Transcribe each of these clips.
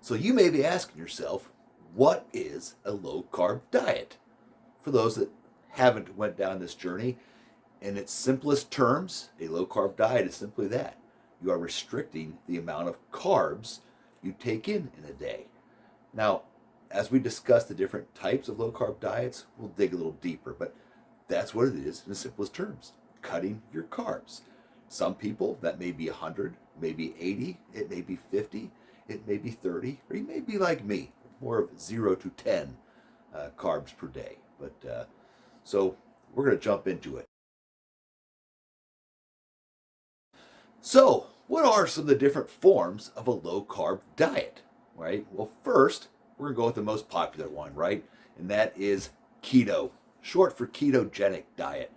So you may be asking yourself, what is a low carb diet? For those that haven't went down this journey, in its simplest terms, a low carb diet is simply that. You are restricting the amount of carbs you take in a day. Now, as we discuss the different types of low carb diets, we'll dig a little deeper, but that's what it is in the simplest terms, cutting your carbs. Some people, that may be 100, maybe 80, it may be 50, it may be 30, or you may be like me, more of 0 to 10 carbs per day. But so we're going to jump into it. So, what are some of the different forms of a low carb diet? Right? Well, first, we're going to go with the most popular one, right? And that is keto, short for ketogenic diet.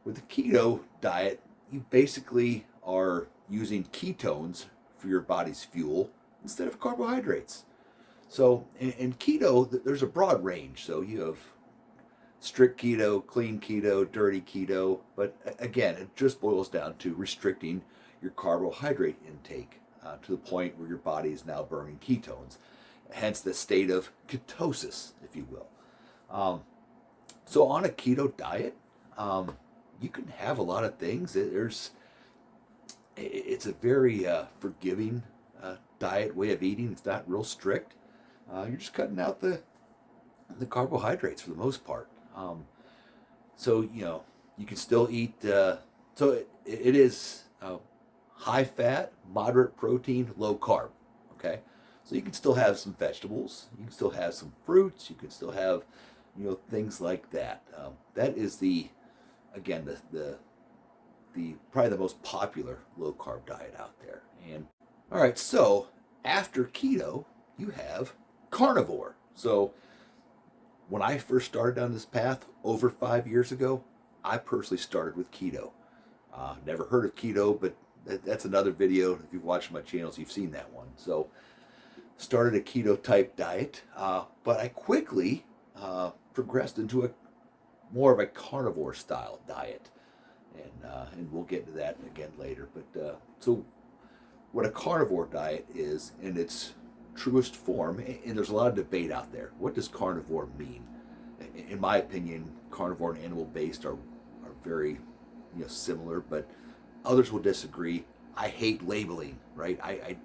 With the keto diet, you basically are using ketones for your body's fuel instead of carbohydrates. So, in keto, there's a broad range. So, you have strict keto, clean keto, dirty keto. But again, it just boils down to restricting your carbohydrate intake to the point where your body is now burning ketones, hence the state of ketosis, if you will. So on a keto diet, you can have a lot of things. It's a very forgiving diet way of eating. It's not real strict. You're just cutting out the carbohydrates for the most part. So you can still eat. So it is high fat, moderate protein, low carb. Okay, so you can still have some vegetables. You can still have some fruits. You can still have things like that. That is again the probably the most popular low carb diet out there. And all right, so after keto, you have carnivore. So when I first started down this path over 5 years ago, I personally started with keto. Never heard of keto, but that's another video. If you've watched my channels, you've seen that one. So started a keto type diet, but I quickly progressed into a more of a carnivore style diet, and we'll get to that again later. But so what a carnivore diet is in its truest form, and there's a lot of debate out there. What does carnivore mean? In my opinion, carnivore and animal based are very similar, but others will disagree. I hate labeling, right? I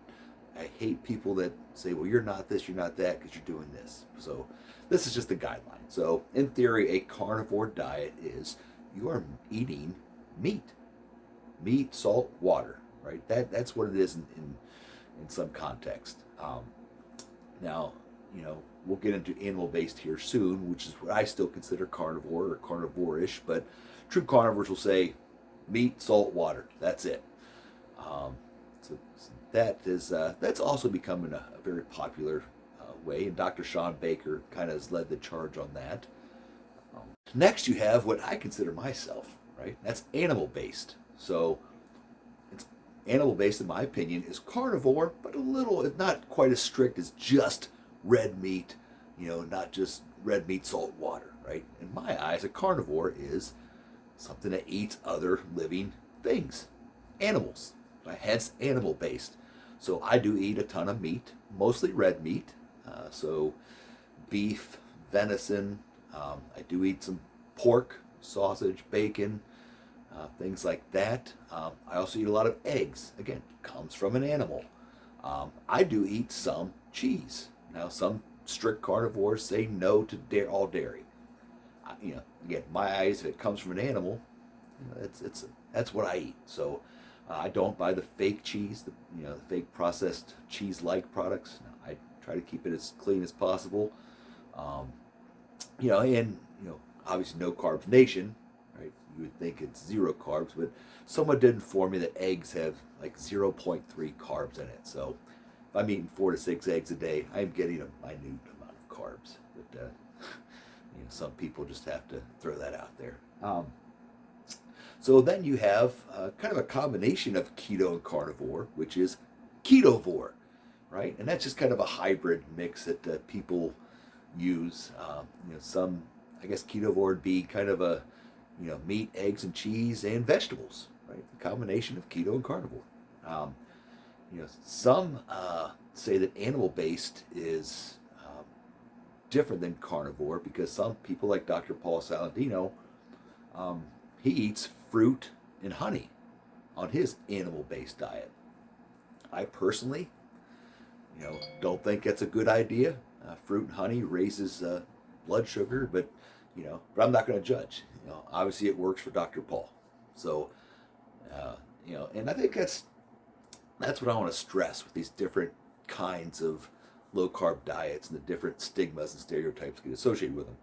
hate people that say, well, you're not this, you're not that, because you're doing this. So this is just a guideline. So in theory, a carnivore diet is you are eating meat, salt, water, right? That's what it is in some context. Now, we'll get into animal-based here soon, which is what I still consider carnivore or carnivore-ish, but true carnivores will say meat, salt, water. That's it. So that's also becoming a very popular way, and Dr. Sean Baker kind of has led the charge on that. Next, you have what I consider myself, right? That's animal-based. So it's animal-based, in my opinion, is carnivore, but a little, if not quite as strict as just red meat, not just red meat, salt, water, right? In my eyes, a carnivore is something that eats other living things, animals, right? Hence animal-based. So I do eat a ton of meat, mostly red meat, so beef, venison. I do eat some pork, sausage, bacon, things like that. I also eat a lot of eggs. Again, comes from an animal. I do eat some cheese. Now, some strict carnivores say no to all dairy. Again, my eyes, if it comes from an animal, that's what I eat. So I don't buy the fake cheese, the fake processed cheese-like products. No, I try to keep it as clean as possible. And obviously no carbs nation, right? You would think it's zero carbs, but someone did inform me that eggs have like 0.3 carbs in it. So if I'm eating 4 to 6 eggs a day, I'm getting a minute amount of carbs. But some people just have to throw that out there. So then you have kind of a combination of keto and carnivore, which is ketovore, right? And that's just kind of a hybrid mix that people use. Some, I guess, ketovore would be kind of a, meat, eggs, and cheese and vegetables, right? The combination of keto and carnivore. Some say that animal-based is different than carnivore because some people, like Dr. Paul Saladino, he eats fruit and honey on his animal-based diet. I personally, don't think it's a good idea. Fruit and honey raises blood sugar, but but I'm not going to judge. Obviously it works for Dr. Paul. So, and I think that's what I want to stress with these different kinds of low carb diets and the different stigmas and stereotypes that get associated with them.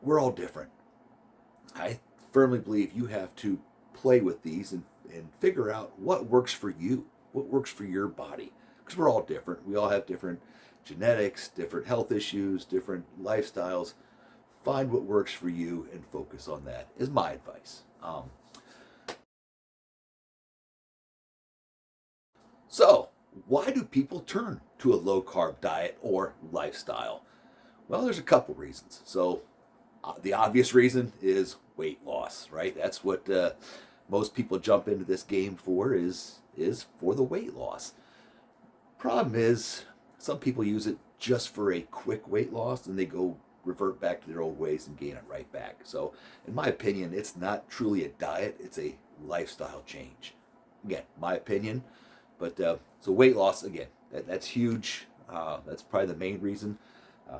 We're all different. I firmly believe you have to play with these and figure out what works for you, what works for your body. Because we're all different. We all have different genetics, different health issues, different lifestyles. Find what works for you and focus on that, is my advice. So, why do people turn to a low carb diet or lifestyle? Well, there's a couple reasons. So, the obvious reason is weight loss, right? That's what most people jump into this game for, is for the weight loss. Problem is, some people use it just for a quick weight loss and they go revert back to their old ways and gain it right back. So, in my opinion, it's not truly a diet, it's a lifestyle change. Again, my opinion. But so weight loss, again, that's huge. That's probably the main reason.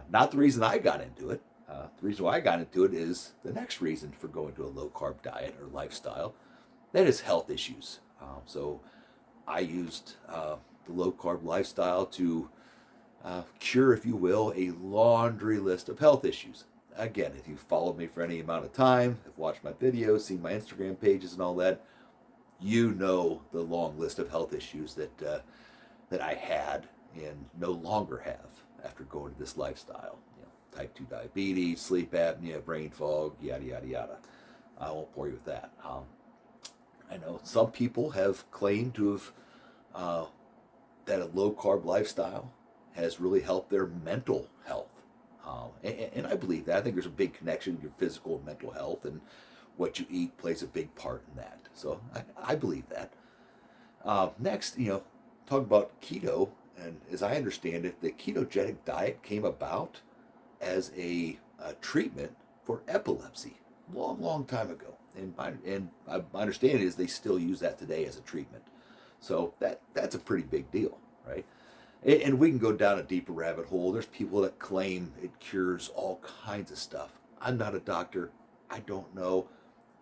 Not the reason I got into it. The reason why I got into it is the next reason for going to a low carb diet or lifestyle. That is health issues. So I used the low carb lifestyle to cure, if you will, a laundry list of health issues. Again, if you've followed me for any amount of time, have watched my videos, seen my Instagram pages and all that, you know the long list of health issues that I had and no longer have after going to this lifestyle. Type 2 diabetes, sleep apnea, brain fog, yada, yada, yada. I won't bore you with that. I know some people have claimed to have that a low carb lifestyle has really helped their mental health. And I believe that. I think there's a big connection with your physical and mental health, and what you eat plays a big part in that. So I believe that. Next, talk about keto, and as I understand it, the ketogenic diet came about as a treatment for epilepsy long, long time ago. And my understanding is they still use that today as a treatment. So that's a pretty big deal, right? And we can go down a deeper rabbit hole. There's people that claim it cures all kinds of stuff. I'm not a doctor. I don't know.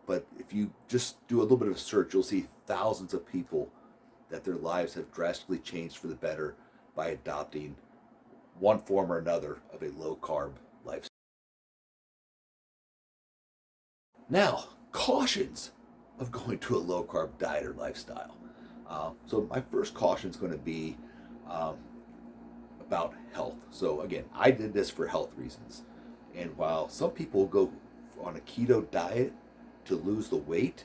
But if you just do a little bit of a search, you'll see thousands of people that their lives have drastically changed for the better by adopting one form or another of a low carb lifestyle. Now, cautions of going to a low carb diet or lifestyle. So my first caution is going to be about health. So again, I did this for health reasons. And while some people go on a keto diet to lose the weight,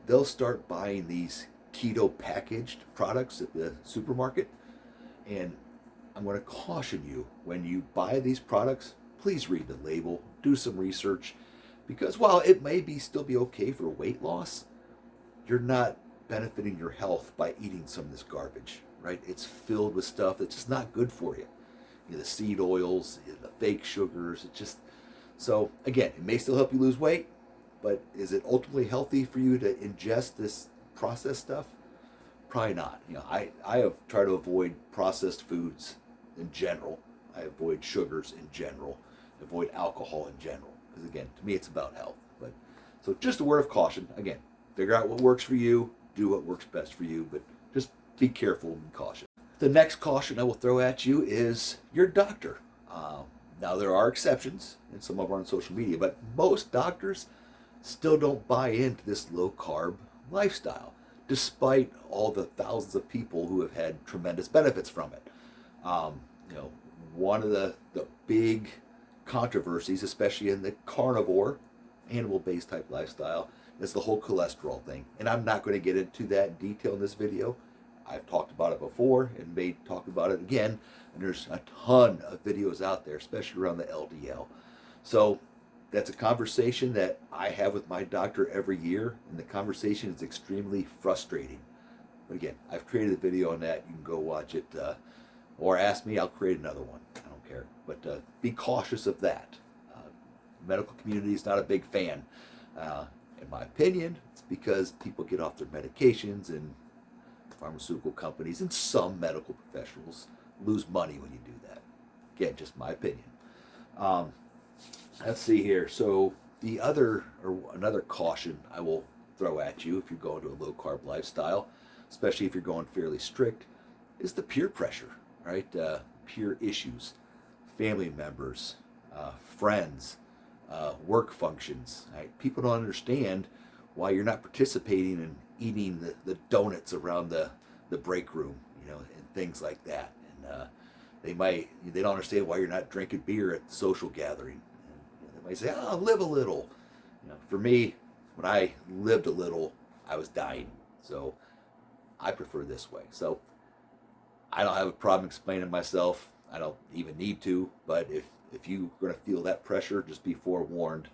they'll start buying these keto packaged products at the supermarket. And I'm going to caution you, when you buy these products, please read the label, do some research, because while it may still be okay for weight loss, you're not benefiting your health by eating some of this garbage, right? It's filled with stuff that's just not good for you. The seed oils, the fake sugars, so again, it may still help you lose weight, but is it ultimately healthy for you to ingest this processed stuff? Probably not. I have tried to avoid processed foods in general. I avoid sugars in general, avoid alcohol in general, because again, to me, it's about health. But so just a word of caution. Again, figure out what works for you, do what works best for you, but just be careful and cautious. The next caution I will throw at you is your doctor. Now, there are exceptions, and some of them are on social media, but most doctors still don't buy into this low carb lifestyle, despite all the thousands of people who have had tremendous benefits from it. One of the big controversies, especially in the carnivore, animal-based type lifestyle, is the whole cholesterol thing. And I'm not going to get into that in detail in this video. I've talked about it before and may talk about it again. And there's a ton of videos out there, especially around the LDL. So that's a conversation that I have with my doctor every year. And the conversation is extremely frustrating. But again, I've created a video on that. You can go watch it, or ask me. I'll create another one. I don't care. But be cautious of that. Medical community is not a big fan. In my opinion, it's because people get off their medications, and pharmaceutical companies and some medical professionals lose money when you do that. Again, just my opinion. Let's see here. So another caution I will throw at you if you're going to a low carb lifestyle, especially if you're going fairly strict, is the peer pressure, right? Peer issues, family members, friends, work functions. Right? People don't understand why you're not participating in eating the donuts around the break room, and things like that. And they don't understand why you're not drinking beer at the social gathering. And they might say, "Oh, live a little." For me, when I lived a little, I was dying. So I prefer this way. So I don't have a problem explaining myself. I don't even need to. But if you're going to feel that pressure, just be forewarned.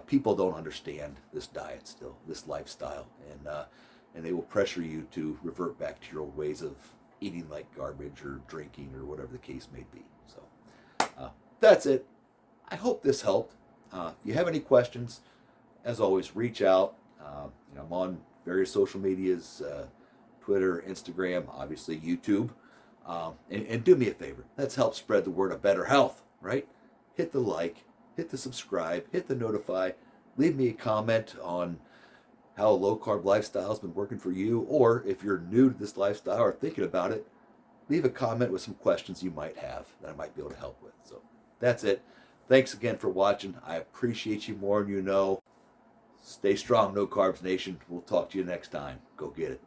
People don't understand this diet still, this lifestyle, and they will pressure you to revert back to your old ways of eating like garbage or drinking or whatever the case may be. So that's it. I hope this helped. If you have any questions, as always, reach out. I'm on various social medias, Twitter, Instagram, obviously YouTube. And do me a favor. Let's help spread the word of better health, right? Hit the like, hit the subscribe, hit the notify. Leave me a comment on how a low-carb lifestyle has been working for you. Or if you're new to this lifestyle or thinking about it, leave a comment with some questions you might have that I might be able to help with. So that's it. Thanks again for watching. I appreciate you more than you know. Stay strong, No Carbs Nation. We'll talk to you next time. Go get it.